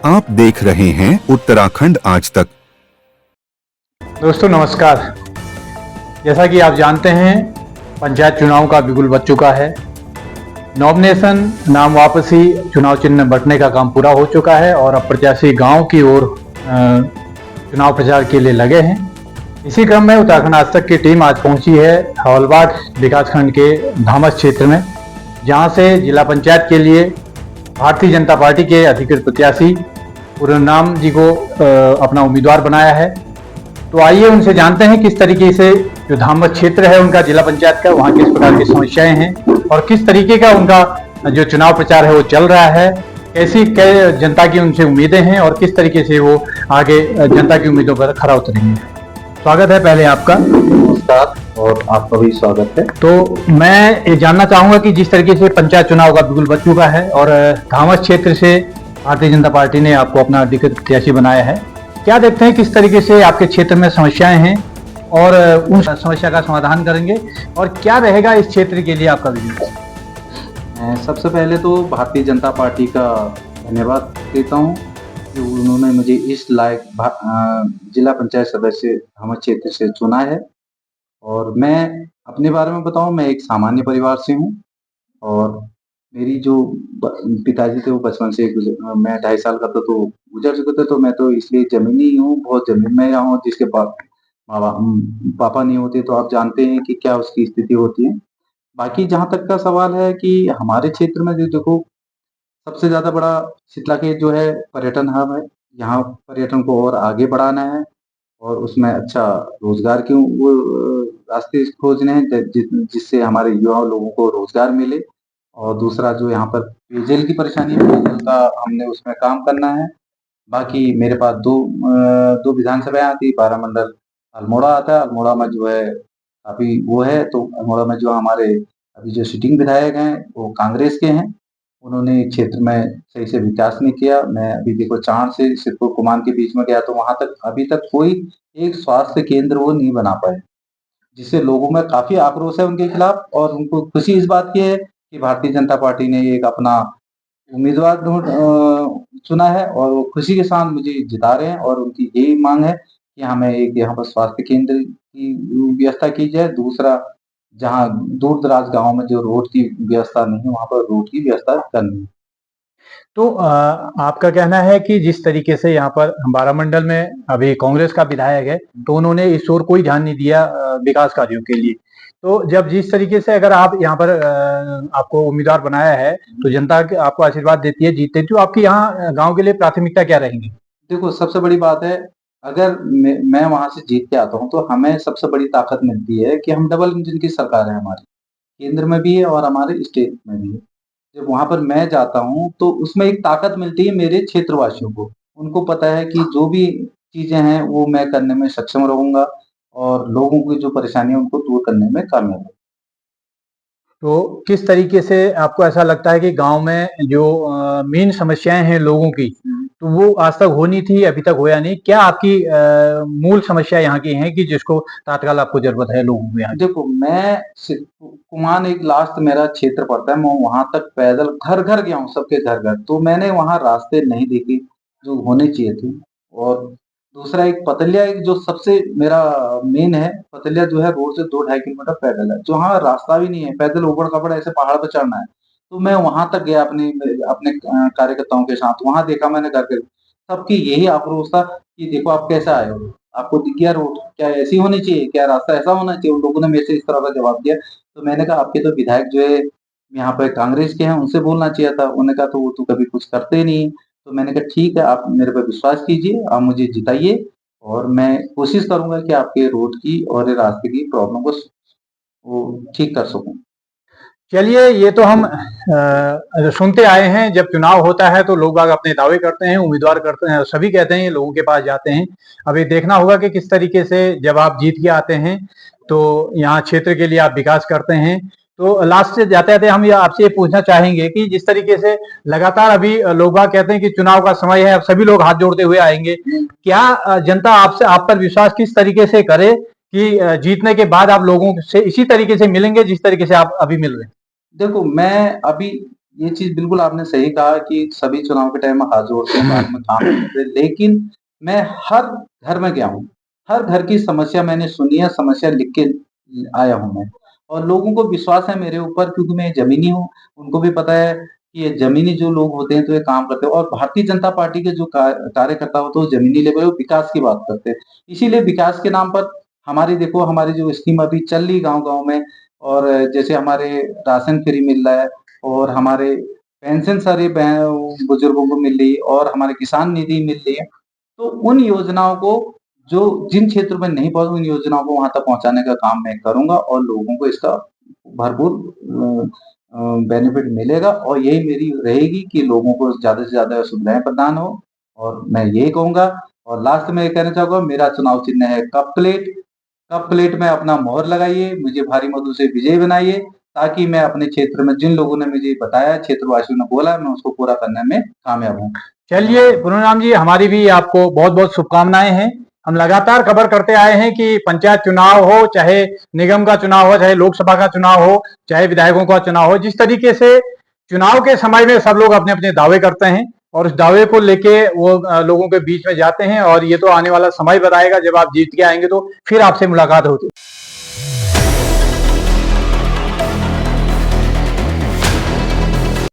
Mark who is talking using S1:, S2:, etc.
S1: आप देख रहे हैं उत्तराखंड आज तक।
S2: दोस्तों नमस्कार। जैसा कि आप जानते हैं, पंचायत चुनाव का बिगुल बज चुका है। नॉमिनेशन, नाम वापसी, चुनाव चिन्ह बंटने का काम पूरा हो चुका है और अब प्रत्याशी गांव की ओर चुनाव प्रचार के लिए लगे हैं। इसी क्रम में उत्तराखंड आज तक की टीम आज पहुंची है हवलबाग विकासखंड के धामस क्षेत्र में, जहां से जिला पंचायत के लिए भारतीय जनता पार्टी के अधिकृत प्रत्याशी पूर्णनाम जी को अपना उम्मीदवार बनाया है। तो आइए उनसे जानते हैं किस तरीके से जो धामस क्षेत्र है उनका, जिला पंचायत का, वहाँ किस प्रकार की समस्याएं हैं और किस तरीके का उनका जो चुनाव प्रचार है वो चल रहा है, कैसी जनता की उनसे उम्मीदें हैं और किस तरीके से वो आगे जनता की उम्मीदों पर खरा उतरेंगे। स्वागत है पहले आपका।
S3: नमस्कार और आपका भी स्वागत है।
S2: तो मैं ये जानना चाहूंगा कि जिस तरीके से पंचायत चुनाव का बिगुल बज चुका है और धामस क्षेत्र से भारतीय जनता पार्टी ने आपको अपना अधिकृत प्रत्याशी बनाया है, क्या देखते हैं किस तरीके से आपके क्षेत्र में समस्याएं हैं और उन समस्या का समाधान करेंगे और क्या रहेगा इस क्षेत्र के लिए आपका विजन?
S3: सबसे पहले तो भारतीय जनता पार्टी का धन्यवाद देता हूं कि उन्होंने मुझे इस लायक जिला पंचायत सदस्य धामस क्षेत्र से चुना है। और मैं अपने बारे में बताऊं, मैं एक सामान्य परिवार से हूं और मेरी जो पिताजी थे वो बचपन से मैं 2.5 साल का था तो गुजर चुके थे, तो मैं तो इसलिए जमीनी हूँ, बहुत जमीन में रहा हूँ। जिसके पापा नहीं होते तो आप जानते हैं कि क्या उसकी स्थिति होती है। बाकी जहाँ तक का सवाल है कि हमारे क्षेत्र में जो देखो, सबसे ज़्यादा बड़ा शीतलाखेत जो है पर्यटन हब है। यहाँ पर्यटन को और आगे बढ़ाना है और उसमें अच्छा रोजगार के वो रास्ते खोजने हैं जिससे हमारे युवा लोगों को रोजगार मिले। और दूसरा जो यहाँ पर पेयजल की परेशानी है, पेयजल का हमने उसमें काम करना है। बाकी मेरे पास दो विधानसभाएं आती है, 12 मंडल अल्मोड़ा आता है। अल्मोड़ा में जो है काफी वो है, तो अल्मोड़ा में जो हमारे अभी जो सिटिंग विधायक हैं वो कांग्रेस के हैं। उन्होंने क्षेत्र में सही से विकास नहीं किया। मैं अभी देखो चाण से सिरपुर कुमान के बीच में गया तो वहां तक अभी तक कोई एक स्वास्थ्य केंद्र वो नहीं बना पाए, जिससे लोगों में काफी आक्रोश है उनके खिलाफ। और उनको खुशी इस बात की है कि भारतीय जनता पार्टी ने एक अपना उम्मीदवार चुना है और वो खुशी के साथ मुझे जिता रहे हैं। और उनकी यही मांग है कि हमें एक यहाँ पर स्वास्थ्य केंद्र की व्यवस्था की जाए। दूसरा, जहाँ दूर दराज गाँव में जो रोड की व्यवस्था नहीं है वहाँ पर रोड की व्यवस्था करनी है।
S2: तो आपका कहना है कि जिस तरीके से यहाँ पर बारा मंडल में अभी कांग्रेस का विधायक है तो उन्होंने इस ओर कोई ध्यान नहीं दिया विकास कार्यों के लिए। तो जब जिस तरीके से अगर आप यहाँ पर आपको उम्मीदवार बनाया है तो जनता आपको आशीर्वाद देती है, जीतती है, तो आपकी यहाँ गांव के लिए प्राथमिकता क्या रहेंगी?
S3: देखो सबसे बड़ी बात है, अगर मैं वहां से जीत के आता हूँ तो हमें सबसे बड़ी ताकत मिलती है कि हम डबल इंजन की सरकार है हमारी, केंद्र में भी है और हमारे स्टेट में भी है। जब वहां पर मैं जाता हूँ तो उसमें एक ताकत मिलती है मेरे क्षेत्रवासियों को। उनको पता है कि जो भी चीजें हैं वो मैं करने में सक्षम रहूंगा और लोगों की जो परेशानी है उनको दूर करने में कामयाब।
S2: तो किस तरीके से आपको ऐसा लगता है कि गांव में जो मेन समस्याएं हैं लोगों की, तो वो आज तक होनी थी, अभी तक होया नहीं, क्या आपकी मूल समस्या यहाँ की है कि जिसको तात्काल आपको जरूरत है लोगों को यहाँ की?
S3: देखो मैं कुमान एक लास्ट मेरा क्षेत्र पड़ता है, मैं वहां तक पैदल घर घर गया हूँ, सबके घर घर, तो मैंने वहां रास्ते नहीं देखे जो होने चाहिए थे। और दूसरा एक पतलिया, एक जो सबसे मेरा मेन है, पतलिया जो है रोड से 2-2.5 किलोमीटर पैदल है, जो वहाँ रास्ता भी नहीं है, पैदल ऊबड़ खाबड़ ऐसे पहाड़ पर चढ़ना है। तो मैं वहां तक गया अपने अपने कार्यकर्ताओं के साथ, वहां देखा मैंने घर घर, सबकी यही आक्रोश था कि देखो आप कैसा आए हो, आपको दिख गया रोड, क्या ऐसी होनी चाहिए, क्या रास्ता ऐसा होना चाहिए? उन लोगों ने मेरे से इस तरह का जवाब दिया। तो मैंने कहा आपके तो विधायक जो है यहाँ पे कांग्रेस के हैं, उनसे बोलना चाहिए था। उन्होंने कहा तो वो तो कभी कुछ करते ही नहीं। तो मैंने कहा ठीक है, आप मेरे पे विश्वास कीजिए, आप मुझे जिताइए और मैं कोशिश करूंगा कि आपके रोड की और ये रास्ते की प्रॉब्लम को वो ठीक कर सकूं।
S2: चलिए, ये तो हम सुनते आए हैं, जब चुनाव होता है तो लोग बाग अपने दावे करते हैं, उम्मीदवार करते हैं, सभी कहते हैं, लोगों के पास जाते हैं। अभी देखना होगा कि किस तरीके से जब आप जीत के आते हैं तो यहाँ क्षेत्र के लिए आप विकास करते हैं। तो लास्ट से जाते जाते हम ये आपसे ये पूछना चाहेंगे कि जिस तरीके से लगातार अभी लोग बाग कहते हैं कि चुनाव का समय है, अब सभी लोग हाथ जोड़ते हुए आएंगे, क्या जनता आपसे, आप पर विश्वास किस तरीके से करे कि जीतने के बाद आप लोगों से इसी तरीके से मिलेंगे जिस तरीके से आप अभी मिल रहे हैं?
S3: देखो मैं अभी ये चीज़ बिल्कुल आपने सही कहा कि सभी चुनाव के टाइम में हाथ जोड़ते हैं, बाद में काम करते हैं, लेकिन मैं हर घर में गया हूँ। हर घर की समस्या मैंने सुनी है, समस्या लिख के आया हूँ मैं। और लोगों को विश्वास है मेरे ऊपर क्योंकि मैं ज़मीनी हूँ, उनको भी पता है कि ये ज़मीनी जो लोग होते हैं तो ये काम करते हैं और भारतीय जनता पार्टी के जो कार्यकर्ता होते हैं वो ज़मीनी लेवल पे विकास की बात करते हैं। इसीलिए विकास के नाम पर हमारी देखो हमारी जो स्कीम अभी चल रही गाँव-गाँव में और जैसे हमारे राशन फ्री मिल रहा है और हमारे पेंशन सारे बुजुर्गों को मिल रही है और हमारे किसान निधि मिल रही है। तो उन योजनाओं को जो जिन क्षेत्रों में नहीं पहुँचा उन योजनाओं को वहाँ तक पहुँचाने का काम मैं करूँगा और लोगों को इसका भरपूर बेनिफिट मिलेगा और यही मेरी रहेगी कि लोगों को ज़्यादा से ज़्यादा सुविधाएँ प्रदान हो और मैं यही कहूँगा और लास्ट में ये कहना चाहूँगा मेरा चुनाव चिन्ह है कप प्लेट। कप प्लेट में अपना मोहर लगाइए, मुझे भारी मतों से विजयी बनाइए ताकि मैं अपने क्षेत्र में जिन लोगों ने मुझे बताया, क्षेत्रवासियों ने बोला, मैं उसको पूरा करने में कामयाब हूँ।
S2: चलिए पूर्णराम जी, हमारी भी आपको बहुत बहुत शुभकामनाएं हैं। हम लगातार खबर करते आए हैं कि पंचायत चुनाव हो, चाहे निगम का चुनाव हो, चाहे लोकसभा का चुनाव हो, चाहे विधायकों का चुनाव हो, जिस तरीके से चुनाव के समय में सब लोग अपने अपने दावे करते हैं और उस दावे को लेके वो लोगों के बीच में जाते हैं और ये तो आने वाला समय बताएगा, जब आप जीत के आएंगे तो फिर आपसे मुलाकात होती है।